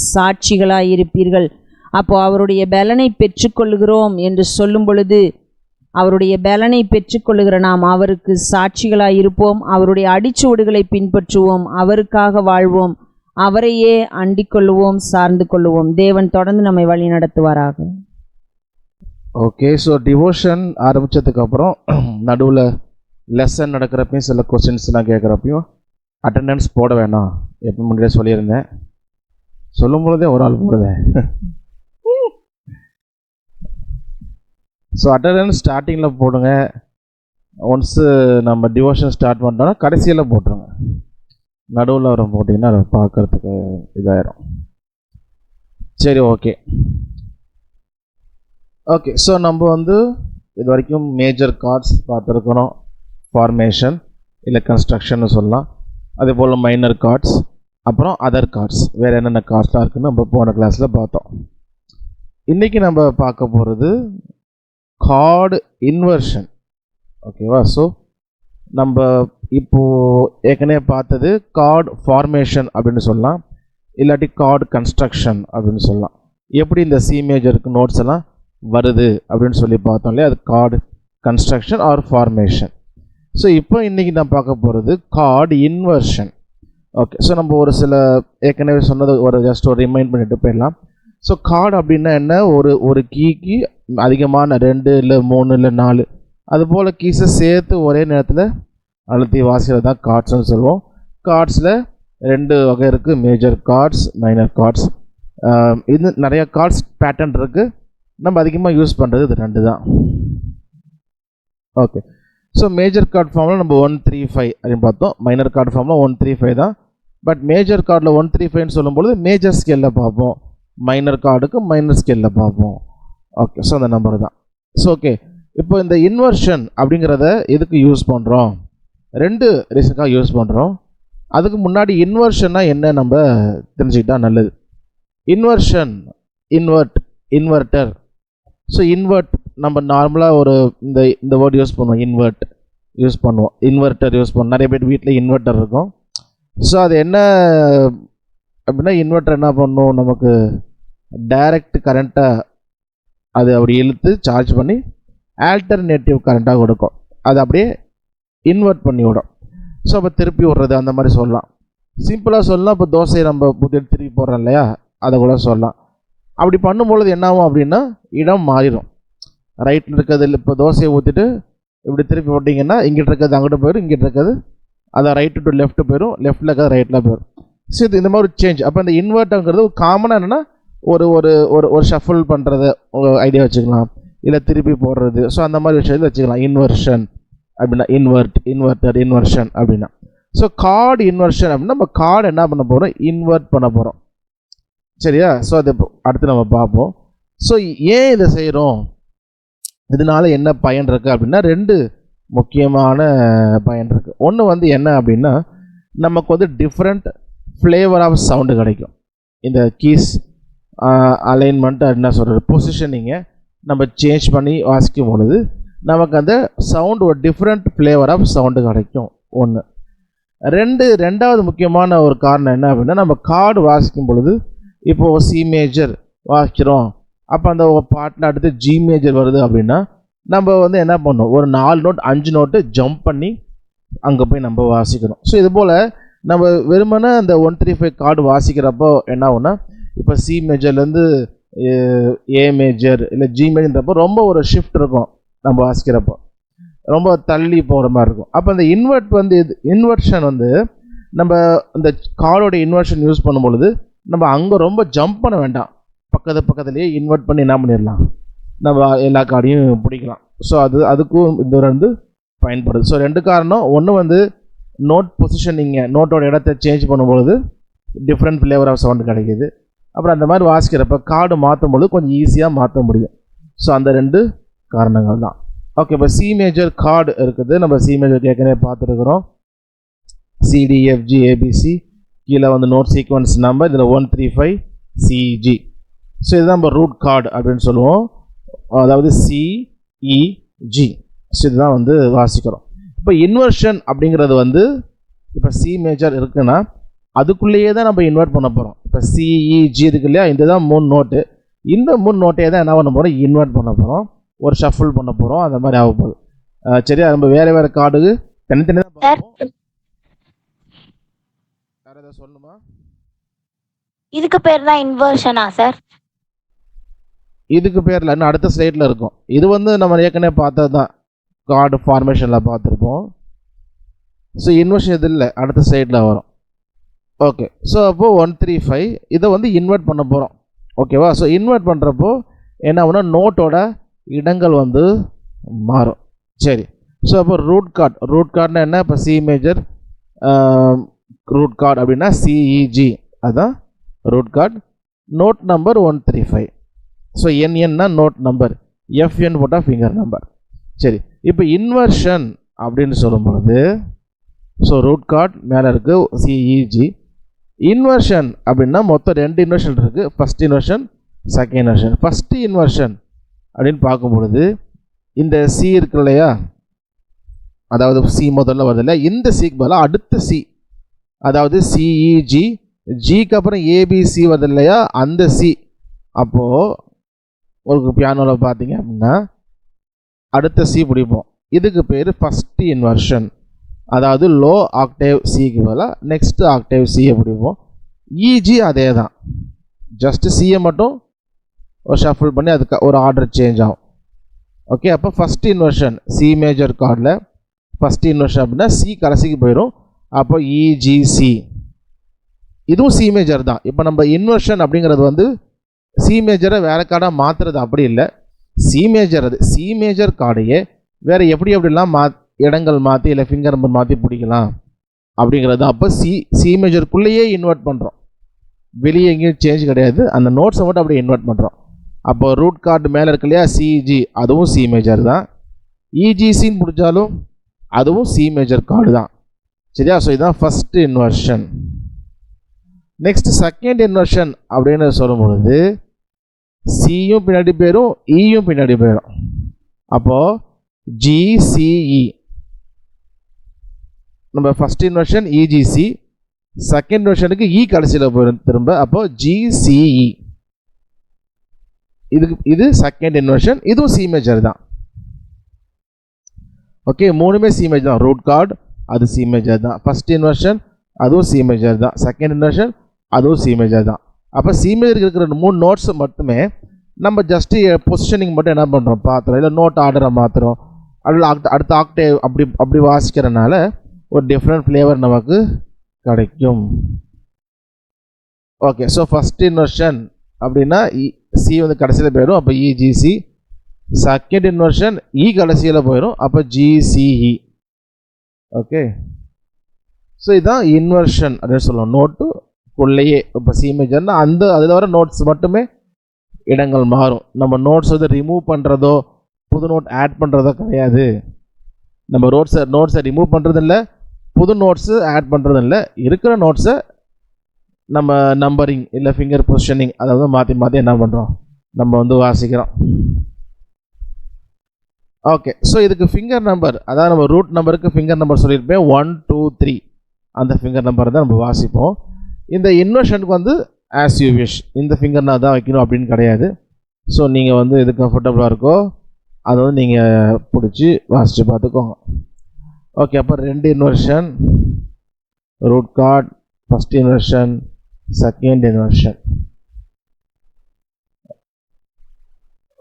சாட்சிகளாயிருப்பீர்கள். அப்போ அவருடைய பலனை பெற்றுக்கொள்கிறோம் என்று சொல்லும் பொழுது, அவருடைய பலனை பெற்றுக்கொள்ளுகிற நாம் அவருக்கு சாட்சிகளாயிருப்போம். அவருடைய அடிச்சுவடுகளை பின்பற்றுவோம், அவருக்காக வாழ்வோம். அவரையே அண்டிக் கொள்ளுவோம், சார்ந்து கொள்ளுவோம். தேவன் தொடர்ந்து நம்மை வழி நடத்துவாராக. ஓகே, ஸோ டிவோஷன் ஆரம்பித்ததுக்கப்புறம் நடுவில் லெசன் நடக்கிறப்பையும் சில கொஸ்டின்ஸ்லாம் கேட்குறப்பையும் அட்டெண்டன்ஸ் போட வேணாம், எப்போ முன்னாடியே சொல்லியிருந்தேன். சொல்லும் பொழுதே ஒரு ஆள் போடுவேன். ஸோ அட்டெண்டன்ஸ் ஸ்டார்டிங்கில் போடுங்க. ஒன்ஸு நம்ம டிவோஷன் ஸ்டார்ட் பண்ணிட்டோம்னா கடைசியில் போட்டுருங்க. நடுவில் வர போட்டிங்கன்னா அதை பார்க்குறதுக்கு இதாயிரும். சரி, ஓகே. ஓகே, ஸோ நம்ம இது வரைக்கும் மேஜர் கார்ட்ஸ் பார்த்துருக்கணும். ஃபார்மேஷன் இல்லை கன்ஸ்ட்ரக்ஷன்னு சொல்லலாம். அதே போல் மைனர் கார்ட்ஸ், அப்புறம் அதர் கார்ட்ஸ், வேறு என்னென்ன கார்ட்ஸ்லாம் இருக்குதுன்னு நம்ம போன கிளாஸில் பார்த்தோம். இன்றைக்கி நம்ம பார்க்க போகிறது கார்டு இன்வர்ஷன். ஓகேவா? ஸோ நம்ம இப்போது ஏற்கனவே பார்த்தது கார்டு ஃபார்மேஷன் அப்படின்னு சொல்லலாம், இல்லாட்டி கார்டு கன்ஸ்ட்ரக்ஷன் அப்படின்னு சொல்லலாம். எப்படி இந்த சி மேஜருக்கு நோட்ஸ் எல்லாம் வருது அப்படின்னு சொல்லி பார்த்தோம் இல்லையா, அது chord construction or formation. So இப்போ இன்றைக்கி நான் பார்க்க போகிறது கார்டு இன்வர்ஷன். ஓகே, ஸோ நம்ம ஒரு சில ஏற்கனவே சொன்னது ஜஸ்ட் ஒரு ரிமைண்ட் பண்ணிட்டு போயிடலாம். ஸோ கார்டு அப்படின்னா என்ன? ஒரு கீக்கு அதிகமான 2 இல்லை 3 இல்லை 4 அதுபோல் கீஸை சேர்த்து ஒரே நேரத்தில் அழுத்தி வாசிக்கிறது தான் கார்ட்ஸ்னு சொல்லுவோம். கார்ட்ஸில் 2 வகை இருக்குது, மேஜர் கார்ட்ஸ், மைனர் கார்ட்ஸ். இது நிறைய கார்ட்ஸ் பேட்டர்ன் இருக்குது. நம்ம அதிகமாக யூஸ் பண்ணுறது இது 2 தான். ஓகே, ஸோ மேஜர் கார்டு ஃபார்மில் நம்ம 135 அப்படின்னு பார்த்தோம். மைனர் கார்டு ஃபார்மில் 135 தான். பட் மேஜர் கார்டில் 135ன்னு சொல்லும்போது மேஜர் ஸ்கேலில் பார்ப்போம், மைனர் கார்டுக்கு மைனர் ஸ்கேலில் பார்ப்போம். ஓகே, ஸோ அந்த நம்பர் தான். ஸோ ஓகே, இப்போ இந்த இன்வர்ஷன் அப்படிங்கிறத எதுக்கு யூஸ் பண்ணுறோம்? 2 ரீசனுக்காக யூஸ் பண்ணுறோம். அதுக்கு முன்னாடி இன்வர்ஷன்னா என்ன நம்ம தெரிஞ்சுக்கிட்டா நல்லது. Inversion, inverter. ஸோ இன்வெர்ட் நம்ம நார்மலாக இந்த வேர்டு யூஸ் பண்ணுவோம், யூஸ் பண்ணுவோம், இன்வெர்ட்டர் யூஸ் பண்ணுவோம். நிறைய பேர் வீட்டில் இன்வெர்ட்டர் இருக்கும். ஸோ அது என்ன அப்படின்னா, இன்வெர்ட்டர் என்ன பண்ணும், நமக்கு டைரக்ட் கரண்ட்டை அது அப்படி இழுத்து சார்ஜ் பண்ணி ஆல்டர்னேட்டிவ் கரண்ட்டாக கொடுக்கும். அது அப்படியே இன்வெர்ட் பண்ணி விடும். ஸோ அப்போ திருப்பி விடுறது அந்த மாதிரி சொல்லலாம். சிம்பிளாக சொல்லலாம், இப்போ தோசையை நம்ம புத்திட்டு திருப்பி போடுறோம் இல்லையா, அதை கூட சொல்லலாம். அப்படி பண்ணும்பொழுது என்ன ஆகும் அப்படின்னா, இடம் மாறிடும். ரைட்டில் இருக்கிறது இப்போ தோசையை ஊற்றிட்டு இப்படி திருப்பி போட்டிங்கன்னா இங்கிட்ட இருக்கிறது அங்கிட்ட போயிடும், இங்கிட்ட இருக்கிறது அதை ரைட்டு டு லெஃப்ட்டு போயிடும், லெஃப்ட்டில் இருக்கிறது ரைட்டில் போயிடும். ஸோ இது இந்த மாதிரி சேஞ்ச். அப்போ இந்த இன்வெர்ட்டுங்கிறது காமனாக என்னென்னா ஒரு ஒரு ஒரு ஷஃபிள் பண்ணுறத ஐடியா வச்சுக்கலாம், இல்லை திருப்பி போடுறது. ஸோ அந்த மாதிரி விஷயத்தில் வச்சுக்கலாம். இன்வர்ஷன் அப்படின்னா இன்வெர்ட்டர், இன்வர்ஷன் அப்படின்னா. ஸோ கார்டு இன்வர்ஷன் அப்படின்னா நம்ம கார்டு என்ன பண்ண போகிறோம், இன்வெர்ட் பண்ண போகிறோம். சரியா? ஸோ அது அடுத்து நம்ம பார்ப்போம். ஸோ ஏன் இதை செய்கிறோம், இதனால என்ன பயன் இருக்குது அப்படின்னா 2 முக்கியமான பயன் இருக்குது. ஒன்று என்ன அப்படின்னா, நமக்கு டிஃப்ரெண்ட் ஃப்ளேவர் ஆஃப் சவுண்டு கிடைக்கும். இந்த கீஸ் அலைன்மெண்ட் என்ன சொல்கிறது, பொசிஷனிங்கை நம்ம சேஞ்ச் பண்ணி வாசிக்கும் பொழுது நமக்கு அந்த சவுண்டு ஒரு டிஃப்ரெண்ட் ஃப்ளேவர் ஆஃப் சவுண்டு கிடைக்கும். ஒன்று. ரெண்டாவது முக்கியமான ஒரு காரணம் என்ன அப்படின்னா, நம்ம கார்டு வாசிக்கும் பொழுது இப்போது சி மேஜர் வாசிக்கிறோம், அப்போ அந்த பாட்டில் அடுத்து ஜி மேஜர் வருது அப்படின்னா நம்ம என்ன பண்ணணும், ஒரு 4 நோட் 5 நோட்டு ஜம்ப் பண்ணி அங்கே போய் நம்ம வாசிக்கணும். ஸோ இது போல் நம்ம வெறுமனே அந்த 135 கார்டு வாசிக்கிறப்போ என்ன ஆகுனா, இப்போ சி மேஜர்லேருந்து ஏ மேஜர் இல்லை ஜி மேஜர்ன்றப்போ ரொம்ப ஒரு ஷிஃப்ட் இருக்கும். நம்ம வாசிக்கிறப்போ ரொம்ப தள்ளி போகிற மாதிரி இருக்கும். அப்போ அந்த இன்வெர்ஷன் நம்ம இந்த கார்டோட இன்வெர்ஷன் யூஸ் பண்ணும்பொழுது நம்ம அங்கே ரொம்ப ஜம்ப் பண்ண வேண்டாம், பக்கத்துலேயே இன்வெர்ட் பண்ணி என்ன பண்ணிடலாம், நம்ம எல்லா கார்டையும் பிடிக்கலாம். ஸோ அதுக்கும் இந்த பயன்படுது. ஸோ 2 காரணம். ஒன்று நோட் பொசிஷனிங்க, நோட்டோட இடத்த சேஞ்ச் பண்ணும்பொழுது டிஃப்ரெண்ட் ஃப்ளேவர் ஆஃப் சவுண்டு கிடைக்கிது. அப்புறம் அந்த மாதிரி வாசிக்கிறப்ப கார்டு மாற்றும்பொழுது கொஞ்சம் ஈஸியாக மாற்ற முடியும். ஸோ அந்த 2 காரணங்கள் தான். ஓகே, இப்போ சி மேஜர் கார்டு இருக்குது. நம்ம சி மேஜர் ஏற்கனவே பார்த்துருக்குறோம். சிடிஎஃப்ஜி ஏபிசி, கீழே நோட் சீக்வன்ஸ் நம்பர், இதில் 135 சிஜி. ஸோ இதுதான் நம்ம ரூட் கார்டு அப்படின்னு சொல்லுவோம், அதாவது சிஇஜி. ஸோ இதுதான் வாசிக்கிறோம். இப்போ இன்வர்ஷன் அப்படிங்கிறது இப்போ சி மேஜர் இருக்குன்னா அதுக்குள்ளேயே தான் நம்ம இன்வெர்ட் பண்ண போகிறோம். இப்போ சிஇஜி இருக்கு இல்லையா, இந்த தான் 3 நோட்டு. இந்த 3 நோட்டையே தான் என்ன பண்ண போகிறோம், இன்வெர்ட் பண்ண போகிறோம், ஒரு ஷஃபிள் பண்ண போகிறோம், அந்த மாதிரி ஆக போகுது. சரியா? நம்ம வேறு கார்டுக்கு தனித்தனி தான் பார்ப்போம். வேறு எதாவது சொல்லணுமா? இதுக்கு பேர் தான் இன்வர்ஷனா சார்? இதுக்கு பேரில் இன்னும் அடுத்த ஸ்லைடில் இருக்கும். இது வந்து நம்ம ஏற்கனவே பார்த்தது தான், கார்டு ஃபார்மேஷனில் பார்த்துருப்போம். ஸோ இன்வர்ஷன் இது இல்லை, அடுத்த ஸ்லைடில் வரும். ஓகே, ஸோ அப்போது 135 இதை வந்து இன்வெர்ட் பண்ண போகிறோம். ஓகேவா? ஸோ இன்வெர்ட் பண்ணுறப்போ என்ன ஆகுனா நோட்டோட இடங்கள் வந்து மாறும். சரி, ஸோ அப்போ ரூட் கார்டுனா என்ன? இப்போ சி மேஜர் ரூட் கார்டு அப்படின்னா சிஇஜி, அதுதான் root chord. Note number 135. So என்என்னா நோட் நம்பர், எஃப்என் போட்டால் ஃபிங்கர் நம்பர். சரி, இப்போ இன்வர்ஷன் அப்படின்னு சொல்லும்பொழுது ஸோ ரூட் கார்டு மேலே இருக்குது சிஇஜி. இன்வர்ஷன் அப்படின்னா மொத்தம் 2 இன்வர்ஷன் இருக்குது. First inversion, second inversion. First inversion அப்படின்னு பார்க்கும்பொழுது இந்த சி இருக்கு இல்லையா, அதாவது சி முதல்ல வருது இல்லை, இந்த சிக்கு பதிலாக அடுத்த சி, அதாவது சிஇஜி, ஜிக்கு அப்புறம் ஏபிசி வருது இல்லையா, அந்த சி. அப்போது ஒரு பியானோவில் பார்த்தீங்க அப்படின்னா அடுத்த சி பிடிப்போம். இதுக்கு பேர் ஃபஸ்ட்டு இன்வர்ஷன். அதாவது லோ ஆக்டேவ் சிக்கு பதிலாக நெக்ஸ்ட் ஆக்டேவ் சியை பிடிப்போம். இஜி அதே தான், ஜஸ்ட் சியை மட்டும் ஒரு ஷஃபிள் பண்ணி அதுக்கு ஒரு ஆர்டர் சேஞ்ச் ஆகும். ஓகே, அப்போ ஃபஸ்ட் இன்வர்ஷன் சி மேஜர் கார்டில் ஃபஸ்ட் இன்வர்ஷன் அப்படின்னா சி கடைசிக்கு போயிடும். அப்போ இஜிசி, இதுவும் சி மேஜர் தான். இப்போ நம்ம இன்வர்ஷன் அப்படிங்கிறது வந்து சி மேஜரை வேறு கார்டாக மாற்றுறது அப்படி இல்லை. சி மேஜர், அது சி மேஜர் கார்டையே வேறு எப்படிலாம் இடங்கள் மாற்றி இல்லை ஃபிங்கர் நம்பர் மாற்றி பிடிக்கலாம் அப்படிங்கிறது. அப்போ சி மேஜருக்குள்ளேயே இன்வெர்ட் பண்ணுறோம், வெளியே எங்கேயும் சேஞ்ச் கிடையாது. அந்த நோட்ஸை மட்டும் அப்படியே இன்வெர்ட் பண்ணுறோம். அப்போ ரூட் கார்டு மேலே இருக்கு இல்லையா சிஜி, அதுவும் சி மேஜர் தான். இஜிசின்னு பிடிச்சாலும் அதுவும் சி மேஜர் கார்டு தான். சரியா? ஸோ இதுதான் first inversion. Next second inversion அப்படின்னு சொல்லும் பொழுது சியும் பின்னாடி போயிடும், இயும் பின்னாடி போயிடும். அப்போது ஜிசிஇ, நம்ம ஃபஸ்ட் இன்வர்ஷன் இஜிசி, செகண்ட் இன்வர்ஷனுக்கு இ கடைசியில் போயிடும் திரும்ப. அப்போது ஜிசிஇ, இது செகண்ட் இன்வர்ஷன், இதுவும் சி மேஜர் தான். ஓகே, மூணுமே சி மேஜர் தான். ரூட் கார்டு அது சி மேஜர் தான், ஃபஸ்ட் இன்வர்ஷன் அதுவும் சி மேஜர் தான், செகண்ட் இன்வர்ஷன் அதுவும் சி மேஜர் தான். அப்போ சி மேஜருக்கு இருக்கிற 3 நோட்ஸ் மட்டுமே நம்ம ஜஸ்ட்டு பொசிஷனிங் மட்டும் என்ன பண்ணுறோம் பார்த்துறோம், இல்லை நோட் ஆர்டரை மாற்றுறோம். அதில் அடுத்த ஆக்டேவ் அப்படி வாசிக்கிறனால ஒரு டிஃப்ரெண்ட் ஃப்ளேவர் நமக்கு கிடைக்கும். ஓகே, ஸோ ஃபஸ்ட் இன்வர்ஷன் அப்படின்னா சி வந்து கடைசியில் போயிடும், அப்போ இஜிசி. செகண்ட் இன்வர்ஷன் இ கடைசியில் போயிடும், அப்போ ஜிசிஇ. ஓகே, ஸோ இதுதான் இன்வர்ஷன் அப்படின்னு சொல்லுவோம். நோட்டுக்குள்ளேயே இப்போ சி மேஜர்னா அதில் வர நோட்ஸ் மட்டுமே இடங்கள் மாறும். நம்ம நோட்ஸ் வந்து ரிமூவ் பண்ணுறதோ புது நோட் ஆட் பண்ணுறதோ கிடையாது. நம்ம நோட்ஸை ரிமூவ் பண்ணுறது இல்லை, புது நோட்ஸு ஆட் பண்ணுறது இல்லை. இருக்கிற நோட்ஸை நம்ம நம்பரிங் இல்லை ஃபிங்கர் பொசிஷனிங் அதாவது மாற்றி என்ன பண்ணுறோம், நம்ம வந்து வாசிக்கிறோம். ஓகே, ஸோ இதுக்கு ஃபிங்கர் நம்பர், அதாவது நம்ம ரூட் நம்பருக்கு ஃபிங்கர் நம்பர் சொல்லியிருப்பேன் 1 2 3, அந்த ஃபிங்கர் நம்பர் தான் நம்ம வாசிப்போம். இந்த இன்வர்ஷனுக்கு வந்து ஆஸ் யூ விஷ், இந்த ஃபிங்கர் நான் தான் வைக்கணும் அப்படின்னு கிடையாது. ஸோ நீங்கள் வந்து எது கம்ஃபர்டபுளாக இருக்கோ அதை வந்து நீங்கள் பிடிச்சி வாசித்து பார்த்துக்கோங்க. ஓகே, அப்போ 2 inversion root chord, first inversion, second inversion.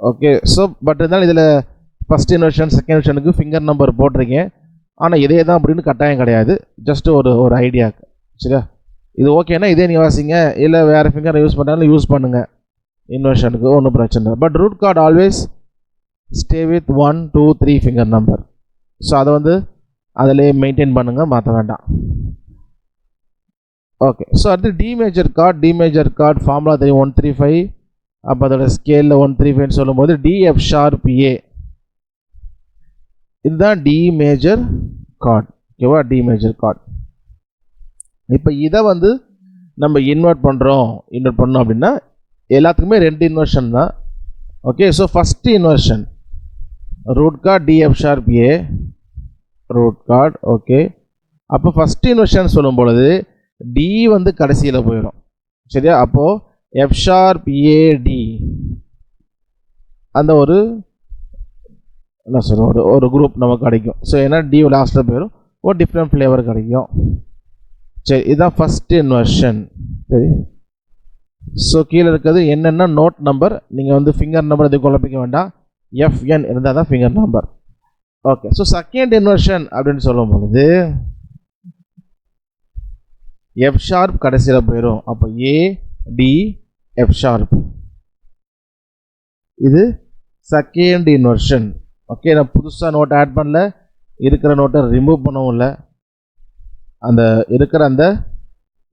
Okay, so but இருந்தாலும் இதில் ஃபஸ்ட் இன்வர்ஷன் செகண்ட் இன்வர்ஷனுக்கு ஃபிங்கர் நம்பர் போட்டிருக்கேன். ஆனால் இதே தான் அப்படின்னு கட்டாயம் கிடையாது, ஜஸ்ட் ஒரு ஐடியாவுக்கு. சரியா? இது ஓகேனா இதே நீங்கள் வாசிங்க, இல்லை வேறு ஃபிங்கரை யூஸ் பண்ணாலும் யூஸ் பண்ணுங்கள் இன்வர்ஷனுக்கு, ஒன்றும் பிரச்சனை இல்லை. But root chord always stay with 1 2 3 finger number. So அதை வந்து அதிலே மெயின்டைன் பண்ணுங்கள், மாற்ற வேண்டாம். ஓகே, ஸோ அடுத்து டி மேஜர் கார்டு ஃபார்முலா தெரியும் 135. அப்போ அதோட ஸ்கேலில் 135 சொல்லும்போது டிஎஃப் ஷார்ப் ஏ, இதுதான் டி மேஜர் கார்டு. ஓகேவா? D major chord. இப்போ இதை வந்து நம்ம இன்வெர்ட் பண்ணோம் அப்படின்னா எல்லாத்துக்குமே 2 இன்வர்ஷன் தான். Okay, so first inversion root chord D F sharp A root chord. Okay, அப்போ ஃபஸ்ட்டு இன்வர்ஷன் சொல்லும் பொழுது டி வந்து கடைசியில் போயிடும். சரியா? அப்போது எஃப் ஷார்ப் ஏடி அந்த என்ன சொல்லுவோம் ஒரு குரூப் நமக்கு கிடைக்கும். ஸோ ஏன்னா டி லாஸ்ட்டில் போயிடும், ஒரு டிஃப்ரெண்ட் ஃப்ளேவர் கிடைக்கும். சரி, இதுதான் ஃபஸ்ட்டு இன்வர்ஷன். சரி, ஸோ கீழே இருக்கிறது என்னென்ன நோட் நம்பர், நீங்கள் வந்து ஃபிங்கர் நம்பர் எதுவும் குழப்பிக்க வேண்டாம், எஃப்என் இருந்தால் தான் finger number. Okay, so second inversion அப்படின்னு சொல்லும் பொழுது எஃப் ஷார்ப் கடைசியில் போயிடும். அப்போ ஏ டி எஃப் ஷார்ப், இது செகண்ட் இன்வர்ஷன். ஓகே, நான் புதுசாக நோட்டை ஆட் பண்ணல, இருக்கிற நோட்டை ரிமூவ் பண்ணவும் இல்லை. அந்த இருக்கிற அந்த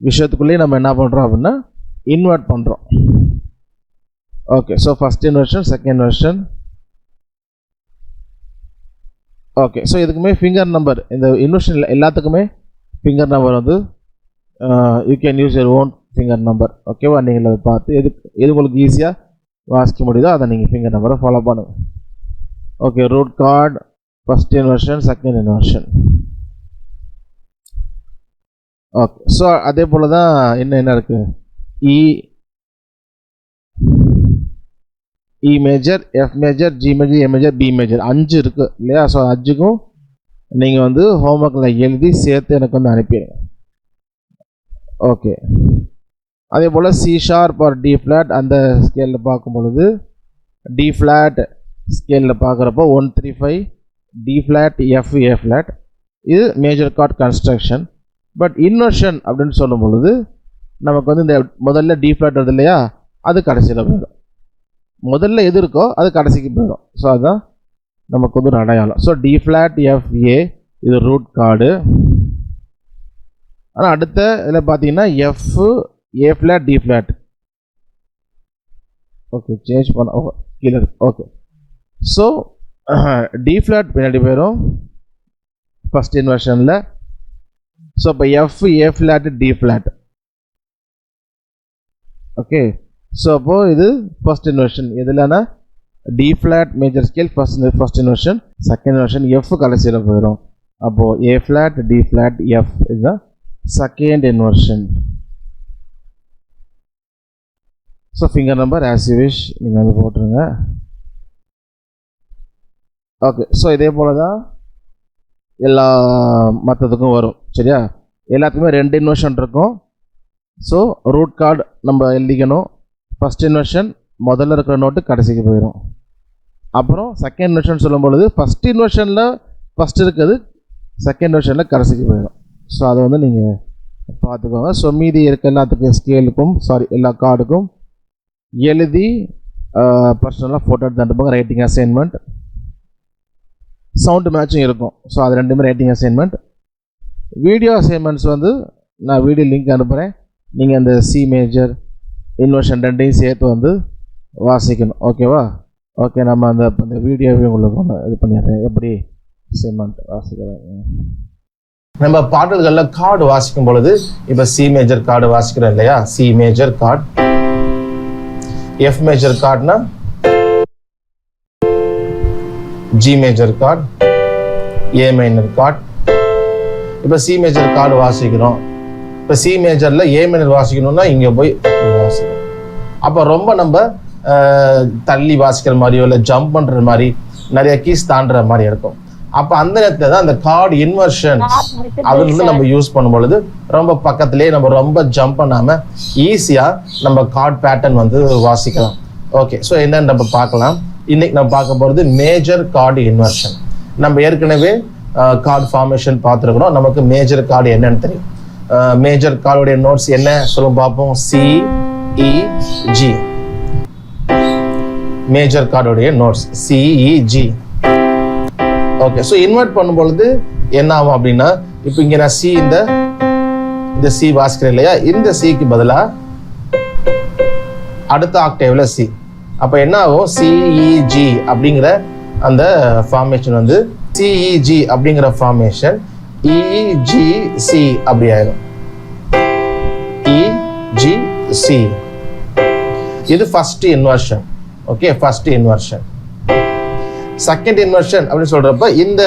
விஷயத்துக்குள்ளேயே நம்ம என்ன பண்ணுறோம் அப்படின்னா இன்வெர்ட் பண்ணுறோம். Okay, so first inversion, second inversion. Okay, so இதுக்குமே ஃபிங்கர் நம்பர், இந்த இன்வர்ஷன் எல்லாத்துக்குமே ஃபிங்கர் நம்பர் வந்து you can use your own finger number. ஓகேவா, நீங்கள் அதை பார்த்து எது உங்களுக்கு ஈஸியாக வாசிக்க முடியுதோ அதை நீங்கள் ஃபிங்கர் நம்பரை ஃபாலோ பண்ணுங்கள். Okay, root chord, first inversion, second inversion. Okay, so அதே போல் தான் என்ன இருக்குது, E major, F major, G major, A major, B major, 5 இருக்குது இல்லையா? ஸோ 5க்கும் நீங்கள் வந்து ஹோம்ஒர்க்கில் எழுதி சேர்த்து எனக்கு வந்து அனுப்பிடுங்க. ஓகே, அதே போல் C sharp or D flat அந்த ஸ்கேலில் பார்க்கும் பொழுது டி ஃப்ளாட் ஸ்கேலில் பார்க்குறப்போ 135, D flat, F, A flat, இது major chord construction. But inversion அப்படின்னு சொல்லும் பொழுது நமக்கு வந்து இந்த முதல்ல டி ஃப்ளாட் வருது இல்லையா, அது கடைசியில் போயிடும். முதல்ல எது இருக்கோ அது கடைசிக்கு போயிடும். ஸோ அதுதான் நமக்கு வந்து ஒரு அடையாளம். So D flat, F, A, இது ரூட் கார்டு. ஆனால் அடுத்த இதில் பார்த்தீங்கன்னா F, A flat, D flat. Okay, change பண்ண கீழே இருக்கு. ஓகே, ஸோ டி ஃப்ளாட் பின்னாடி போயிடும் ஃபஸ்ட் இன்வர்ஷனில். ஸோ இப்போ F, A flat, D flat. Okay, so அப்போது இது ஃபஸ்ட் இன்வர்ஷன். எதுலனா D flat major scale first inversion, second inversion F கடைசியில் போயிடும். அப்போது A flat, D flat, F, இதுதான் second inversion. So finger number as you wish நீங்கள் வந்து போட்டுருங்க. ஓகே, ஸோ இதே போல் தான் எல்லா மற்றதுக்கும் வரும். சரியா, எல்லாத்துக்குமே 2 இன்வர்ஷன் இருக்கும். ஸோ ரூட் கார்டு நம்ம எழுதிக்கணும். ஃபஸ்ட் இன்வர்ஷன் முதல்ல இருக்கிற நோட்டு கடைசிக்கு போயிடும். அப்புறம் செகண்ட் இன்வர்ஷன் சொல்லும் பொழுது ஃபஸ்ட் இன்வர்ஷனில் ஃபஸ்ட் இருக்குது, செகண்ட் இன்வர்ஷனில் கடைசிக்கு போயிடும். ஸோ அதை வந்து நீங்கள் பார்த்துக்கோங்க. ஸோ மீதி இருக்க எல்லாத்துக்கும் ஸ்கேலுக்கும் எல்லா கார்டுக்கும் எழுதி பர்சனலாக ஃபோட்டோ எடுத்து அனுப்புங்க. ரைட்டிங் அசைன்மெண்ட், சவுண்டு மேட்சும் இருக்கும். ஸோ அது ரெண்டுமே ரைட்டிங் அசைன்மெண்ட். வீடியோ அசைன்மெண்ட்ஸ் வந்து நான் வீடியோ லிங்க் அனுப்புகிறேன். நீங்கள் அந்த சி மேஜர் இன்வர்ஷன் ரெண்டையும் சேர்த்து வந்து வாசிக்கணும். ஓகேவா? ஓகே, நம்ம அந்த வீடியோவே உங்களுக்கு இது பண்ணிடுறேன் எப்படி அசைன்மெண்ட் வாசிக்கிறேன். நம்ம பாடல்களில் கார்டு வாசிக்கும் பொழுது இப்போ சி மேஜர் கார்டு வாசிக்கிறோம் இல்லையா? C major chord, F major கார்டுனா G major chord, A minor chord. இப்போ சி மேஜர் கார்டு வாசிக்கிறோம். இப்போ சி மேஜர்ல ஏ மைனர் வாசிக்கணும்னா இங்கே போய் வாசிக்கணும். அப்போ ரொம்ப நம்ம தள்ளி வாசிக்கிற மாதிரியோ இல்லை ஜம்ப் பண்ணுற மாதிரி நிறைய கீஸ் தாண்டுற மாதிரி இருக்கும். அப்போ அந்த நேரத்தில் தான் அந்த கார்டு இன்வர்ஷன் அது வந்து நம்ம யூஸ் பண்ணும் பொழுது ரொம்ப பக்கத்துலேயே நம்ம ரொம்ப ஜம்ப் பண்ணாமல் ஈஸியாக நம்ம கார்டு பேட்டர்ன் வந்து வாசிக்கலாம். ஓகே, ஸோ என்னன்னு நம்ம பார்க்கலாம். இன்னைக்கு நம்ம பார்க்க போகிறது மேஜர் கார்டு இன்வர்ஷன். நம்ம ஏற்கனவே கார்டு ஃபார்மேஷன் பார்த்துருக்கணும். நமக்கு மேஜர் கார்டு என்னன்னு தெரியும். மேஜர் கார்டுடைய நோட்ஸ் என்ன சொல்லும் பார்ப்போம். CEG மேஜர் கார்டுடைய நோட்ஸ் CEG. ஓகே, ஸோ இன்வெர்ட் பண்ணும் பொழுது என்ன ஆகும் அப்படின்னா, இப்போ இங்கே நான் சி இந்த சி வாசிக்கிறேன் இல்லையா, இந்த சிக்கு பதிலாக அடுத்த ஆக்டேவ்ல சி. அப்போ என்ன ஆகும், CEG அப்படிங்கிற அந்த ஃபார்மேஷன் வந்து CEG அப்படிங்கிற ஃபார்மேஷன் EGC அப்படி ஆயிடும். EGC இது first inversion. Okay, first inversion. Second inversion அப்படின்னு சொல்றப்ப இந்த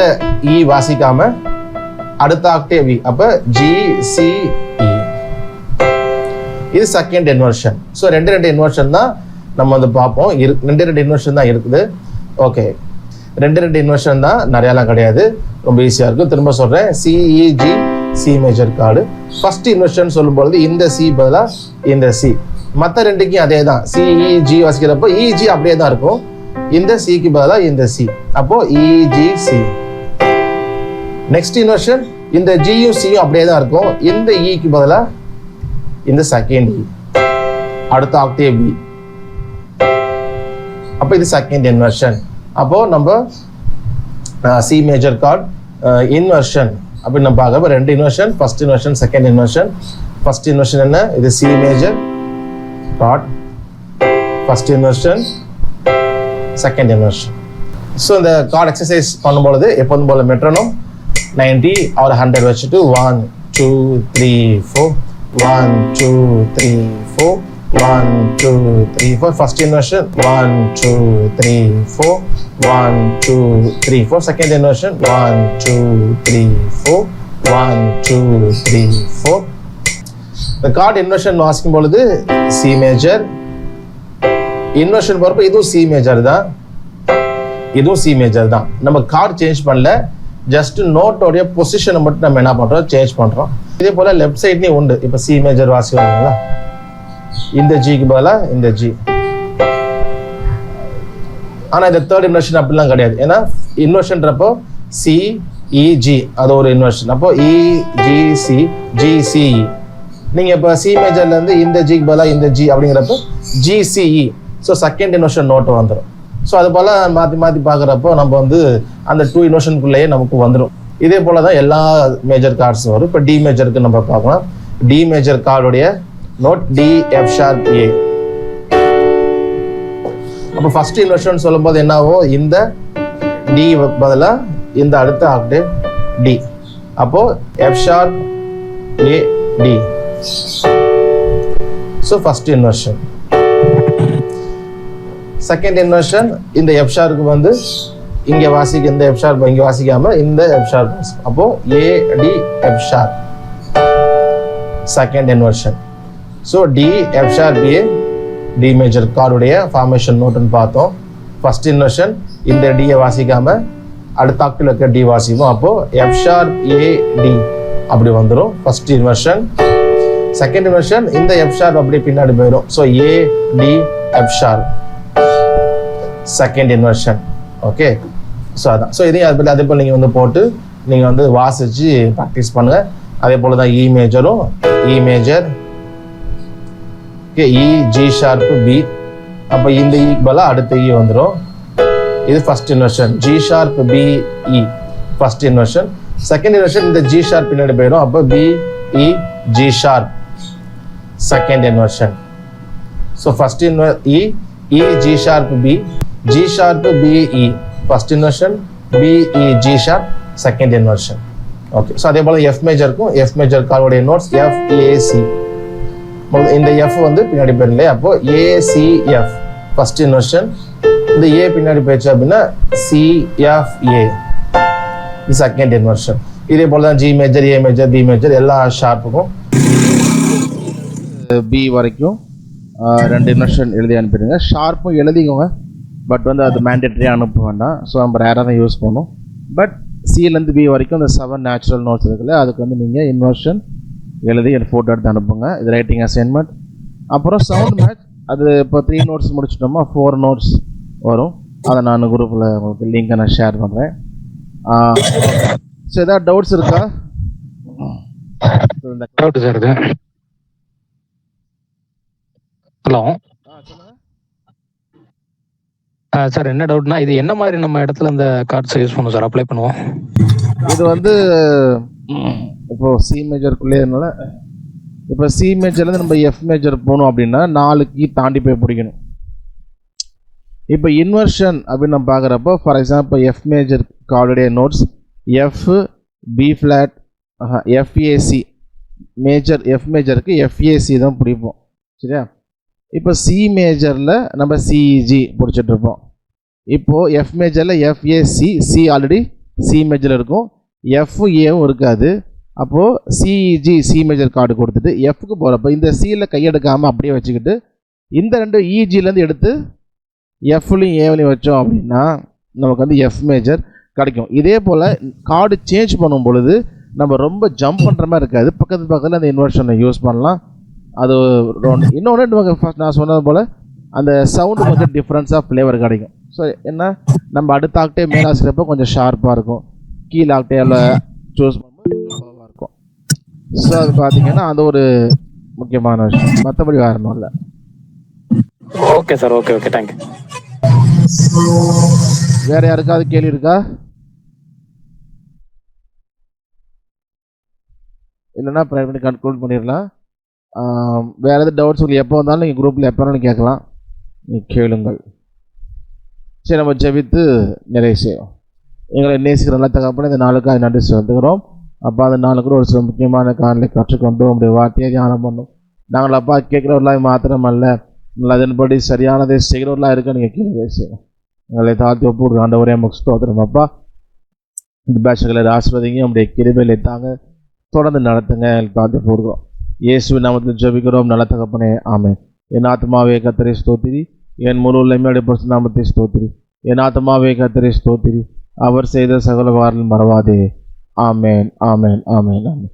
இ வாசிக்காம அடுத்த ஆக்டேவ் இ, அப்ப GCE இது செகண்ட் இன்வர்ஷன். ஸோ ரெண்டு இன்வர்ஷன் தான் நம்ம வந்து பார்ப்போம். ரெண்டு இன்வர்ஷன் தான் இருக்குது. ஓகே, ரெண்டு இன்வர்ஷன் தான், நிறையாலாம் கிடையாது, ரொம்ப ஈஸியாக இருக்கும். திரும்ப சொல்கிறேன், CEG C major card. First inversion சொல்லும்பொழுது இந்த சி பதிலாக இந்த சி, மற்ற ரெண்டுக்கும் அதே தான், சிஇஜி வாசிக்கிறப்போ இஜி அப்படியே தான் இருக்கும், இந்த சிக்கு பதிலாக இந்த சி, அப்போ இஜிசி. நெக்ஸ்ட் இன்வர்ஷன் இந்த ஜியும் சியும் அப்படியே தான் இருக்கும், இந்த இக்கு பதிலாக இந்த செகண்ட் இ, அடுத்த ஆக்டேவ் பி, அப்போ இது செகண்ட் இன்வர்ஷன். அப்போ நம்ம சி மேஜர் கார்டு இன்வர்ஷன் அப்படின்னு நம்ம பார்க்க ரெண்டு inversion, first inversion second inversion. First inversion என்ன, இது C major card, first inversion second inversion. So இந்த கார்டு எக்ஸசைஸ் பண்ணும்பொழுது எப்போதும் போல மெட்ரோனம் 90 or 100 வச்சுட்டு 1 2 3 4 1 2 3 4 1 2 3 4. First inversion 1 2 3 4 1 2 3 4. Second inversion 1 2 3 4 1 2 3 4. The chord inversion வாசிக்கும் பொழுது C major, inversion போறப்ப இதுவும் C major தான், இதுவும் C major தான். நம்ம கார்டு சேஞ்ச் பண்ணல, ஜஸ்ட் நோட்டோடைய பொசிஷனை மட்டும் நம்ம என்ன பண்றோம், சேஞ்ச் பண்றோம். இதே போல லெஃப்ட் சைட்லயும் உண்டு. இப்போ சி மேஜர் வாசிக்கிறீங்களா, இந்த ஜிக்கு பதிலாக இந்த ஜி. ஆனா இந்த தேர்ட் இன்வர்ஷன் அப்படிலாம் கிடையாது, ஏன்னா இன்வர்ஷன்றப்போ சி இஜி அது ஒரு இன்வர்ஷன், அப்போ இஜிசி ஜிசிஇ. நீங்க இப்போ சி மேஜர்ல இருந்து இந்த ஜிக்கு பதிலாக இந்த ஜி அப்படிங்கிறப்போ GCE. So second inversion note வந்துடும். ஸோ அது போல் மாற்றி மாற்றி பார்க்குறப்போ நம்ம வந்து அந்த 2 இன்வர்ஷனுக்குள்ளேயே நமக்கு வந்துடும். இதே போல் தான் எல்லா மேஜர் கார்ட்ஸும் வரும். இப்போ டி மேஜருக்கு நம்ம பார்க்கலாம். டி மேஜர் கார்டுடைய note D F sharp A. அப்போ ஃபர்ஸ்ட் இன்வர்ஷன் சொல்லும்போது என்ன ஆகும், இந்த டி பதிலாக இந்த அடுத்த ஆக்டேவ் டி, அப்போ F sharp A D. So first inversion. Second inversion இந்த எஃப் ஷார்க்கு வந்து இங்கே வாசிக்க, இந்த எஃப் ஷார்ப் இங்கே வாசிக்காம இந்த எஃப் ஷார்ப், அப்போ A D F sharp second inversion. So D F sharp A D major கார்டுடைய ஃபார்மேஷன் நோட்டுன்னு பார்த்தோம். ஃபர்ஸ்ட் இன்வர்ஷன் இந்த டியை வாசிக்காம அடுத்த ஆக்டில் இருக்க டி வாசிப்போம், அப்போ எஃப் ஷார்ப் ஏ டி அப்படி வந்துடும் ஃபர்ஸ்ட் இன்வர்ஷன். செகண்ட் இன்வர்ஷன் இந்த எஃப் ஷார்ப் அப்படியே பின்னாடி போயிடும். So A D F sharp second inversion. Okay, so அதான். ஸோ இதையும் அதே போல் நீங்கள் வந்து போட்டு நீங்கள் வந்து வாசிச்சு ப்ராக்டிஸ் பண்ணுங்க. அதே போல் தான் இ மேஜரும், E major okay, E G sharp B, அப்போ இந்த இ பதிலாக அடுத்த இ வந்துடும். இது first inversion. G sharp B E first inversion. Second inversion இந்த ஜி ஷார்ப் பின்னாடி போயிடும், அப்போ B E G sharp second inversion. So first E E G sharp B, G sharp B E first inversion, B E G sharp second inversion. Okay, so அதே போல F major க்கும் F major கார்டுடைய நோட்ஸ் F A C. இந்த F வந்து பின்னாடி போயிடல, அப்போ A C F first inversion. இந்த A பின்னாடி போயிடுச்சு அப்படின்னா C F A இது செகண்ட் இன்வர்ஷன். இதே போல தான் G major, A major, B major எல்லா ஷார்ப்புக்கும் பி வரைக்கும் 2 இன்வர்ஷன் எழுதி அனுப்பிடுங்க. ஷார்ப்பும் எழுதிக்கோங்க, பட் வந்து அது மேண்டேட்டரியாக அனுப்ப வேண்டாம். ஸோ நம்ம ரேராக தான் யூஸ் பண்ணணும். பட் சிலேருந்து பி வரைக்கும் இந்த 7 நேச்சுரல் நோட்ஸ் இருக்குல்ல, அதுக்கு வந்து நீங்கள் இன்வர்ஷன் எழுதி எனக்கு ஃபோட்டோ எடுத்து அனுப்புங்க. இது ரைட்டிங் அசைன்மெண்ட். அப்புறம் சவுண்ட் மேட்ச், அது இப்போ 3 நோட்ஸ் முடிச்சிட்டோமா 4 நோட்ஸ் வரும். அதை நான் குரூப்பில் உங்களுக்கு லிங்கை நான் ஷேர் பண்ணுறேன். ஸோ ஏதாவது டவுட்ஸ் இருக்கா? டவுட் சார் இது. ஹலோ சார், என்ன டவுட்னா இது என்ன மாதிரி நம்ம இடத்துல இந்த கார்ட்ஸை யூஸ் பண்ணுவோம் சார், அப்ளை பண்ணுவோம்? இது வந்து இப்போ சி மேஜருக்குள்ளே இருந்தால இப்போ சி மேஜர்லேருந்து நம்ம எஃப் மேஜர் போகணும் அப்படின்னா 4 கீ தாண்டி போய் பிடிக்கணும். இப்போ இன்வர்ஷன் அப்படின்னு நம்ம பார்க்குறப்போ ஃபார் எக்ஸாம்பிள் எஃப் மேஜர் கார்டுடைய notes F B flat FAC major, F மேஜருக்கு எஃப்ஏசி தான் பிடிப்போம். சரியா? இப்போ சி மேஜரில் நம்ம சிஇஜி பிடிச்சிட்ருப்போம். இப்போது எஃப் மேஜரில் எஃப்ஏசி, சி ஆல்ரெடி சி மேஜரில் இருக்கும், எஃப்பும் ஏவும் இருக்காது. அப்போது சிஇஜி சி மேஜர் கார்டு கொடுத்துட்டு எஃப்க்கு போகிறப்போ இந்த சியில் கையெடுக்காமல் அப்படியே வச்சுக்கிட்டு இந்த 2 இஜிலேருந்து எடுத்து எஃப்லையும் ஏவிலையும் வச்சோம் அப்படின்னா நமக்கு வந்து எஃப் மேஜர் கிடைக்கும். இதே போல் கார்டு சேஞ்ச் பண்ணும் பொழுது நம்ம ரொம்ப ஜம்ப் பண்ணுற மாதிரி இருக்காது, பக்கத்தில் அந்த இன்வர்ஷனை யூஸ் பண்ணலாம். அது இன்னொன்று நமக்கு ஃபஸ்ட் நான் சொன்னது போல் அந்த சவுண்டு கொஞ்சம் டிஃப்ரென்ஸாக ஃப்ளேவர் கிடைக்கும். ஸோ என்ன நம்ம அடுத்த ஆக்டே மேலே ஆசிரியப்போ கொஞ்சம் ஷார்ப்பாக இருக்கும், கீழே ஆக்டேவில் சூஸ் பண்ணும்போது லோவாக இருக்கும். ஸோ அது பார்த்தீங்கன்னா அது ஒரு முக்கியமான விஷயம், மற்றபடி வேறு ஒன்றும் இல்லை. Okay sir, okay okay, thank you. வேறு யாருக்காவது கேள்வி இருக்கா? இல்லைன்னா ப்ரைவேட் கன்க்ளூட் பண்ணிடலாம். வேறு எதாவது டவுட்ஸ் உங்களுக்கு எப்போ வந்தாலும் நீங்கள் குரூப்பில் எப்போ வேணாலும் கேட்கலாம், நீங்கள் கேளுங்கள். சரி, நம்ம ஜெபித்து நிறைவு செய்வோம். எங்களை நேசிக்கிற நல்ல தகப்பனே, இந்த நாளுக்காக நன்றி செலுத்துகிறோம். அப்பா, அந்த நாளுக்கு கூட ஒரு சில முக்கியமான காரணங்களை கற்றுக்கொண்டு உங்களுடைய வார்த்தையை தியானம் பண்ணோம். நாங்கள் அப்பா கேட்குறவர்களாக மாத்திரம் அல்ல, அதன்படி சரியானதை செய்கிறவர்களாக இருக்க நீங்கள் கீழே செய்யணும். எங்களை தாழ்த்தி ஒப்பு ஆண்டவரே நமக்கு ஸ்தோத்திரம். அப்பா, இந்த பேட்சுகளை ஆசிர்வதிங்க, உங்களுடைய கிருபையிலே தாங்க, தொடர்ந்து நடத்துங்க. எங்களுக்கு தாழ்த்தி போடுகிறோம். இயேசுவின் நாமத்தில் ஜெபிக்கிறோம் நல்ல தகப்பனே, ஆமென். என் ஆத்மாவே கர்த்தரை ஸ்தோத்திரி, என் முழு உள்ளமையுடைய பரிசுத்த நாமத்தை ஸ்தோத்திரி. என் ஆத்மாவே கர்த்தரை ஸ்தோத்திரி, அவர் செய்த சகல வாரலும் மறவாதே. ஆமென், ஆமென், ஆமென், ஆமென்.